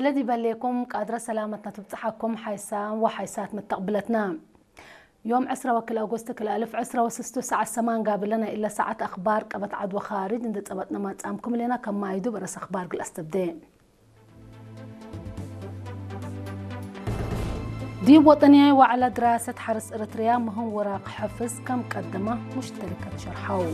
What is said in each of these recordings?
إلى بليكم قادرة سلامتنا تبصحكم حيسان وحيسات متقبلتنا يوم 10 وكل أغسطس كل 1016 ساعة السمان قابلنا إلا ساعة أخبار قبت عد وخارج ندت أبتنا ما تسامكم لنا كما يدو برس أخبار قل أستبدين دي وطنية وعلى دراسة حرس إريتريا مهم وراق حفظ كم قدمه مشتركة شرحوا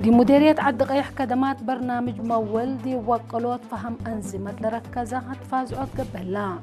دي مديرية عد قيح كدمات برنامج مول دي وقلوت فهم أنزمة لركزة هتفازعوت قبلا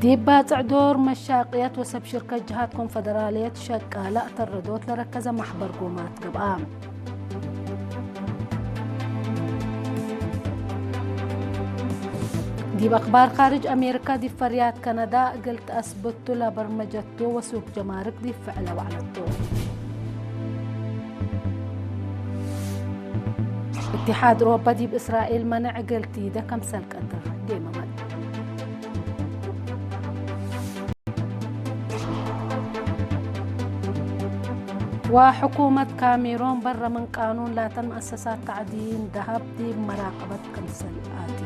دي باتع دور مشاقيات وسب شركة جهات كونفدرالية شقالة تردوت لركزة محبر قومات قبام دي بأخبار خارج أمريكا دي فريات كندا قلت أثبتوا لبرمجته وسوق جمارك دي فعله وعلته اتحاد أوروبا دي بإسرائيل منع قلتي ده كم سلك قدر دي ممد وحكومة كاميرون برا من قانون لا مؤسسات تعدين ذهب دي بمراقبة كم سلقاتي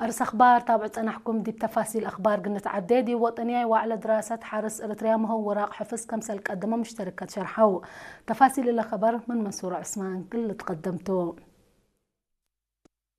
أرس أخبار تابعت أنا حكم دي بتفاصيل أخبار قلنا تعديدي وطنية وعلى دراسة حرس إريتريا مهو وراق حفظ كم سلك قدمه مشتركة شرحوا تفاصيل اللي خبر من منصور عثمان كل تقدمته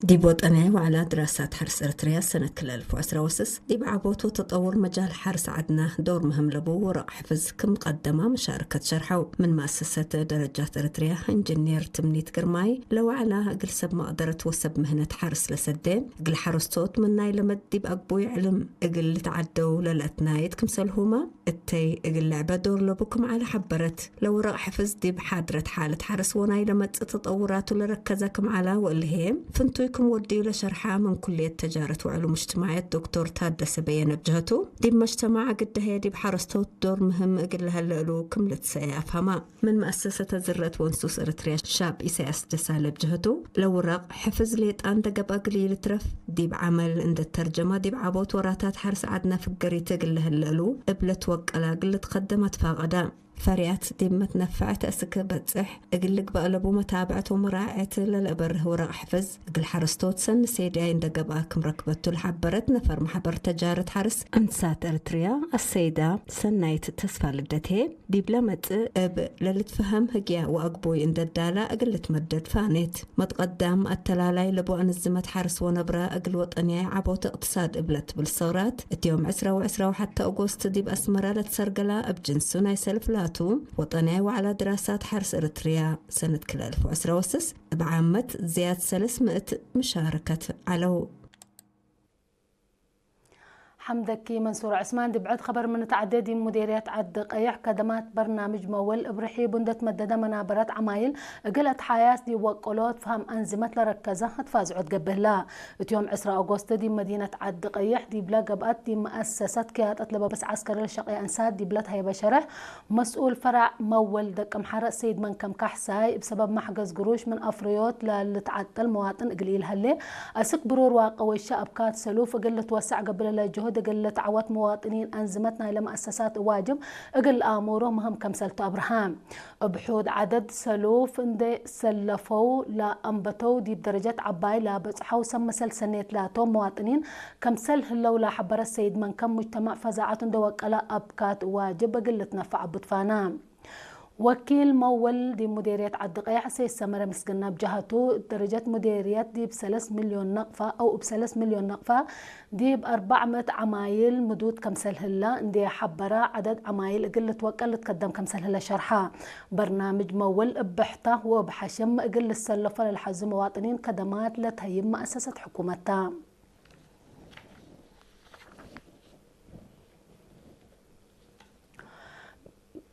دي بوطنية وعلى دراسات حرس إريتريا سنة كل 2010 دي بعبوتو تطور مجال حرس عدنا دور مهم لبو ورق حفظ كم قدمة مشاركة شرحو من مؤسسة درجات إريتريا إنجنير تمنيت قرماي لو على قل سب مقدرة وسب مهنة حرس لسدين قل حرس توت من ناي لمد دي بأقبوي علم قل تعدو للأتنايت كم سلهما التي قل لعبة دور لبوكم على حبرت لو ورق حفظ دي بحادرة حالة حرس وناي لمد تطورات لركزكم على والهي فنتو كم ودي لشرحة من كلية تجارة وعلوم اجتماعية دكتور تادس بيان بجهته دي مجتمع قد هي بحرستو دور مهم اقل هلقلو كملت سيافهما من مؤسسة زرة ونسوس إريتريا شاب إساس دسالة بجهته لو رق حفظ ليت أن دقب قليل ترف دي بعمل عند الترجمة دي بعبوت وراتات حرس عدنا في القرية قل هلقلو قبلت وقلا قلت قدمت فاقدا فريات دي متنفعت أسك بتصح أقلك بقلبو متابعة ومراعاة للأبر وراء حفظ أقل حرستوت سن سيدي عند قباكم ركبتو الحبرت نفر محبر تجارة حرس أنسات إريتريا السيدة سنايت تسفى لبدته دي بلمت أب للتفهم هجيا وأقبوي عند الدالة أقلت مدد فانيت متقدم التلالاي لبو أنزمت حرس ونبرا أقل وطنيا عبوت اقتصاد قبلت بالصورات اليوم 10 وحتى أغسطس دي بأسمرة لتسرقلا بجنسو نايسلف لا وطنية وعلى دراسات حرس إريتريا سنة كل 2010 بعامة زيادة 300 مشاركة على حمدك منصور عثمان دي بعد خبر من تعددي مديريات عد قيح كدمات برنامج مول ابرحي بندت مدده منابرات عمايل قلت حياة دي وقلوت فهم أنزمة لركزة هتفاز عد قبلها يوم 10 أغسطس دي مدينة عد قيح دي بلا قبقات دي مؤسسة كيات أطلب بس عسكري الشقي أنساد دي بلاد هي بشرح مسؤول فرع مول دكم حرق سيد من كم كحساي بسبب محجز قروش من أفريوت للتعدل مواطن قليل هلي أسك برور واقوي الشعب كات سلوف قلت وسع قبل الجهود قل تعوت مواطنين أنزمتنا إلى مؤسسات واجب قل آموره مهم كم سلت أبراهام بحود عدد سلوف اندي سلفوا لا أنبتوا دي بدرجة عباي لا بصحوا سم سنيت لا توم مواطنين كم سله لولا حبر السيد من كم مجتمع فزاعة دوق على أبكات واجب قل تنفع بطفانا وكيل مول دي مديرية عد قيح سيس سمرة مسكنا بجهته درجة مديريات دي ب3 مليون نقفة أو ب3 مليون نقفة دي ب400 عمايل مدود كمسل هلا دي حبرة عدد عمايل قلة وقل تقدم كمسل هلا شرحها برنامج مول بحطة وبحشم قل السلفة للحز مواطنين خدمات لتهيم مؤسسة حكومتها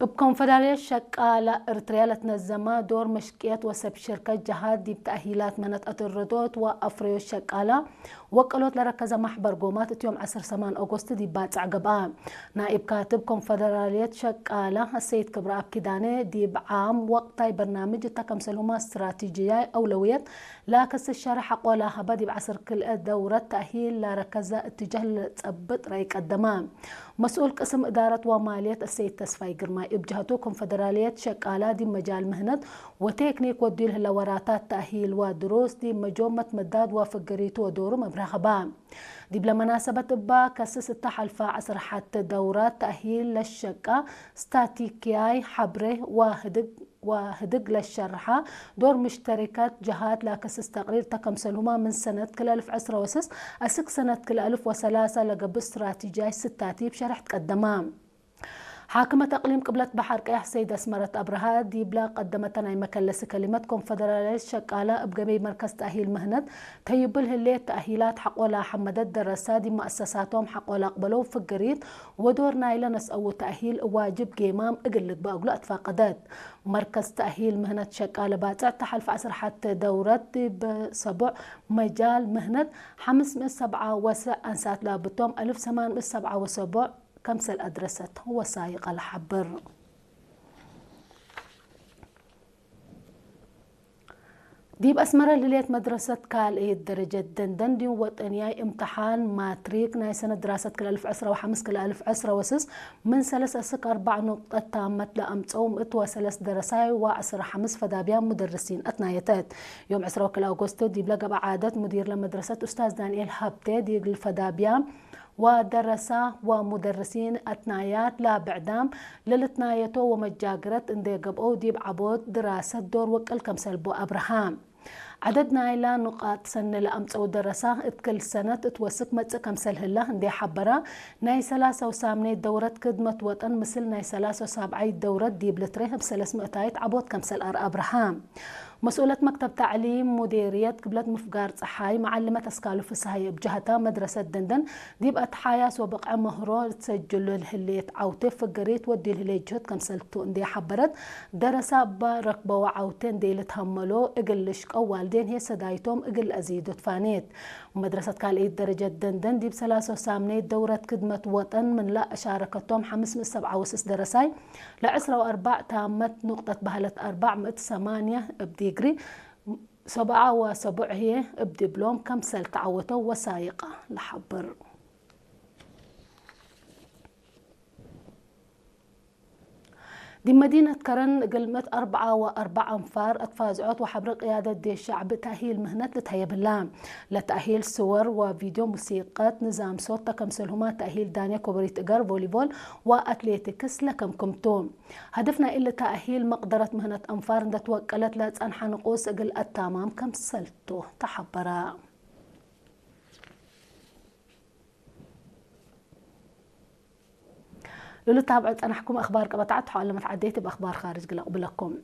بكونفدرالية شقالة إرتريا لتنظم دور مشكية وسب شركة جهاد دي بتأهيلات منطقة الردود وأفريو الشقالة وقالت لركز محبر قومات يوم 10 أغسطس دي بات عقبان نائب كاتب كونفدرالية شقالة السيد كبر أبكيداني دي بعام وقتاي برنامج تكمسلهما استراتيجية أولوية لاكس الشرح قولها بدي بعصر كل دورة تأهيل لركز اتجاه لتثبت رأيك الدمام مسؤول قسم إدارة ومالية السيد تسفاي قرماي بجهته كونفدرالية شقالة دي مجال مهنة وتكنيك وديله لوراتات تأهيل ودروس دي مجومة مداد وفقريتو ودورو مبرغبان دي بلا مناسبة با كسس التحلفة عصر حتى دورات تأهيل للشقة ستاتيكياي حبره وهدق للشرحة دور مشتركات جهات لاكسس تقرير تكمسلهما من سنة كل 1010 وسس أسك سنة كل 1003 لقب استراتيجية ستاتي بشرح تقدمان حاكمة أقليم قبلة بحر قيح سيدة اسمرة أبرها ديبلا قدمتنا مكلس كلمة كونفدرالية شقالة بقمي مركز تأهيل مهند تيبله اللي تأهيلات حقولا حمد الدراسة دي مؤسساتهم حقولا قبلوا فقريت ودور نايلة نسأو تأهيل واجب قيمام اقلق بأقلو أتفاقدات مركز تأهيل مهنة شقالة باتع تحلف عصر حتى دورات بسبع مجال مهنة 507 وسع أنسات لابتهم 1807 كمسل أدرست هو سايق الحبر ديب أسمرة لليت مدرسة كال إيه درجة دندن دي وطنياي امتحان ماتريك ناي سنة دراسة كل 1015 كل 1010 وسس من 3.4 نقطة تامت لأمتصوم اتوا 3 درساي وعصر 5 فدابيان مدرسين أتنايتات يوم 10 كل أغسطس ديب لقى بعادة مدير لمدرسة أستاذ دانيال هابتي دي الفدابيان ودرسة ومدرسين أتنايات لا بعدام للتنايتو ومجاقرت اندي قبقو ديب عبود دراسة دور وكل كمسلبو أبراهام عددنا إلى نقاط سنة لأمتصو درسة كل سنة تتوسك متى كمسل هلا اندي حبرا ناي 3 دورة كدمة وطن مثل ناي 3 دورة ديب لتريها ب300 عبود كمسل أبراهام مسؤولة مكتب تعليم مديرية قبلة مفقار صحاي معلمة أسكالو فسهاي بجهتها مدرسة دندن ديبقى حياس وبقع مهرو تسجل الهليت عوتي فقريت ودي الهليت جهد كمسلتو اندي حبرت درسة بركبة وعوتين دي لتهملو اقلش والدين هي سدايتهم اقل أزيدو تفانيت مدرسة كالإيد درجة دندن ديب 3 دورة خدمة وطن من لا شاركتهم 507 وسس درساي ل10 تامت نقطة بهلة 408 بديجري 7 هي بدبلوم كمسل تعوتو وسايقة لحبر دي مدينة كرن قلمت 4 أنفار أتفازعات وحبر قيادة دي الشعب تأهيل مهنة لتهيب اللام لتأهيل صور وفيديو موسيقات نظام صوت تكمسلهما تأهيل دانيا كوبريت إقر فوليبول وأتليتيكس لكمكمتوم هدفنا إلا تأهيل مقدرة مهنة أنفار دا توكلت لتسأنحى نقوس إقل التمام كمسلتو تحبرا لولو تابعت أنا حكم أخبار قبطعت حول لما تعديت بأخبار خارج قبلكم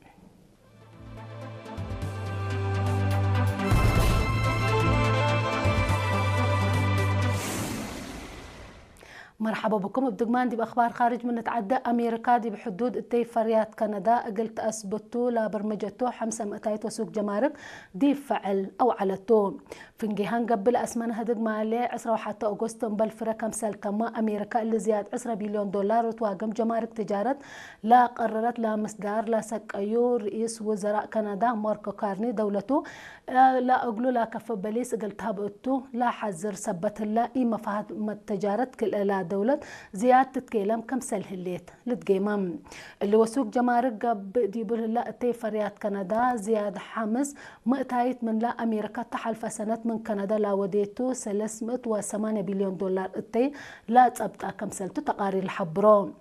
مرحبا بكم بدقمان دي بأخبار خارج من نتعدى أمريكا دي بحدود التيفريات كندا قلت أثبتوا لبرمجتو 500 وسوق جمارك دي فعل أو على توم فنجيهان قبل أسمان هدد مالي 10 حتى أغسطس بالفرة كمسال تما أمريكا اللي زياد 10 بليون دولار وتواقم جمارك تجارة لا قررت لا مصدار لا سكايو رئيس وزراء كندا ماركو كارني دولته لا أقولوا لا كف بليس قلت هبقتو لا حذر سبت لا إيما فهد التجارة كل لا دولة زيادة تكلم كم سل هليت لتقيمم اللي وسوق جمارك بديبه لا تيفريات كندا زيادة حمس مقتايت من لا أمريكا تحلف سنة من كندا لا وديتو 308 بليون دولار التي لا تبقى كم سلتو تقارير الحبرام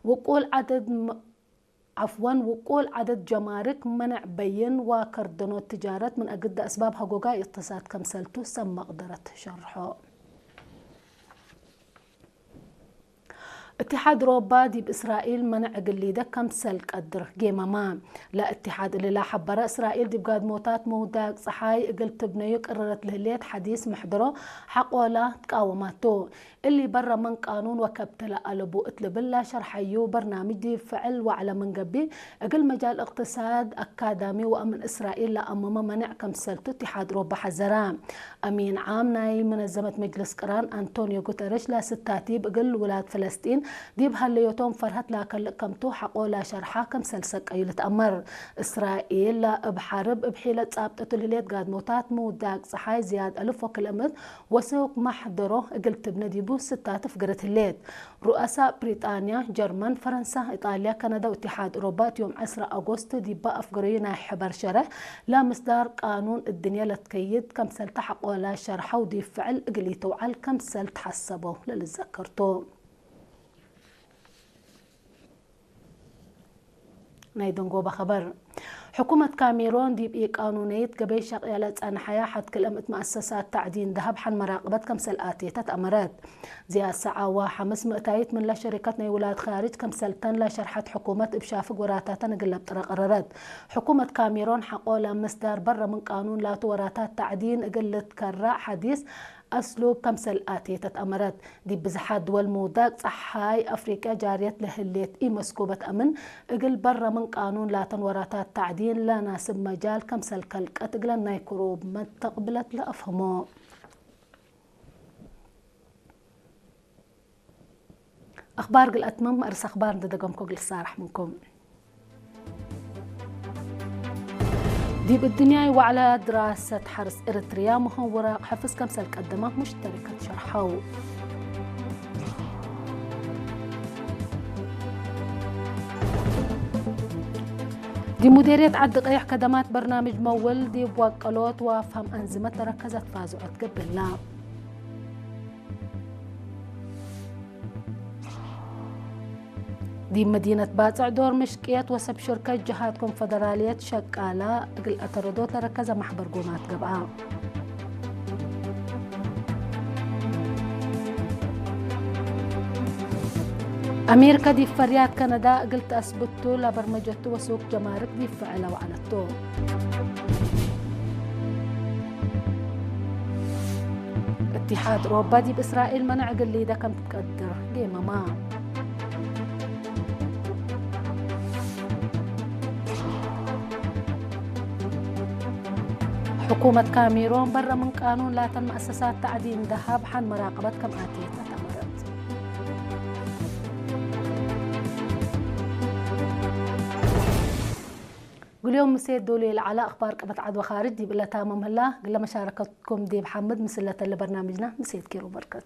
وقول عدد جمارك منع بين وكردنو التجارة من أجد أسباب حقوقها اقتصاد كم سلتو سم قدرت شرحه اتحاد أوروبا دي بإسرائيل منع قليدة كم سل قدر جيماما لا اتحاد اللي لا حبرة إسرائيل دي بقاد موتات موداق صحاي قلت بنيو قررت لهليت حديث محضره حقولا تقاوماتو اللي برا من قانون وكبتلا قلبو اتلبلا شرحيو برنامج دي فعل وعلى من قبي اقل مجال اقتصاد اكادامي وامن اسرائيل لأمم منع كم سلتو اتحاد أوروبا حزران امين عام ناي منظمة مجلس قران انطونيو غوتيريش لا ستاتي بقل ولاد فلسطين دي بهالليوتوم فرهت لاكل كمتو حقولا شرحا كم سلسك ايو لتأمر اسرائيل لا بحرب بحيلة صابتة الهليت قاد موتات موداق صحاي زياد ألف وكلمت وسوق محضره قلت بنديبو ستات فقرت الليل رؤساء بريطانيا جرمن فرنسا إيطاليا كندا واتحاد أوروبا يوم 10 أغسطس دي بقى أفقرينا حبر شرح لا مصدر قانون الدنيا لتكيد كم سلت حق ولا شرحه ودي فعل قليتو على كم سلت حسبه للذكرتو نايدن جوبا خبر حكومة كاميرون دي بإي قانونيت قبي شغيالات أنا حياة حد كلمة مؤسسات تعدين ذهب حن مراقبة كم سلآتي تتأمرات زي الساعة وحمس مئتايت من لا شركتنا ولاد خارج كم سلتان لا شرحت حكومة بشافق وراتات نقلب ترى قرارات حكومة كاميرون حقولا مصدر برا من قانون لا وراتات تعدين قلت كراء حديث أسلوب كم سلآتي تتأمرات دي بزحات دول موداق صحاي أفريقيا جاريت لهليت إي مسكوبة أمن اقل برا من قانون لا تنوراتات تعدين لا ناسب مجال كم سلكلك أتقل نايكروب ما تقبلت لأفهمه أخبار قل أتمم أرس أخبار ندقم كوغل الصارح منكم دي بالدنيا وعلى دراسة حرس إريتريا مهورة حفظ كم سلك قدمه مشتركة شرحه دي مديرية عد قيح خدمات برنامج مول دي بوقلوت وفهم أنظمة تركزت فازعت قبل لا دي مدينة باتع دور مشكيات وسب شركة جهات كونفدرالية شقالة قل أتردو تركز محبر قومات قبعا أمريكا دي فريات كندا قلت أثبتو لبرمجتو وسوق جمارك دي فعلا وعلتو اتحاد أوروبا دي بإسرائيل منع قليدة كم تقدر قيمة ما حكومة كاميرون برا من قانون لا مؤسسات تعدين ذهب حن مراقبة كم آتيت تأمرت قل يوم مسيد دولي على أخبار قبت عدوى خارج دي بلا تامم هلا قل مشاركتكم دي محمد مسلة لبرنامجنا مسيد كيرو بركت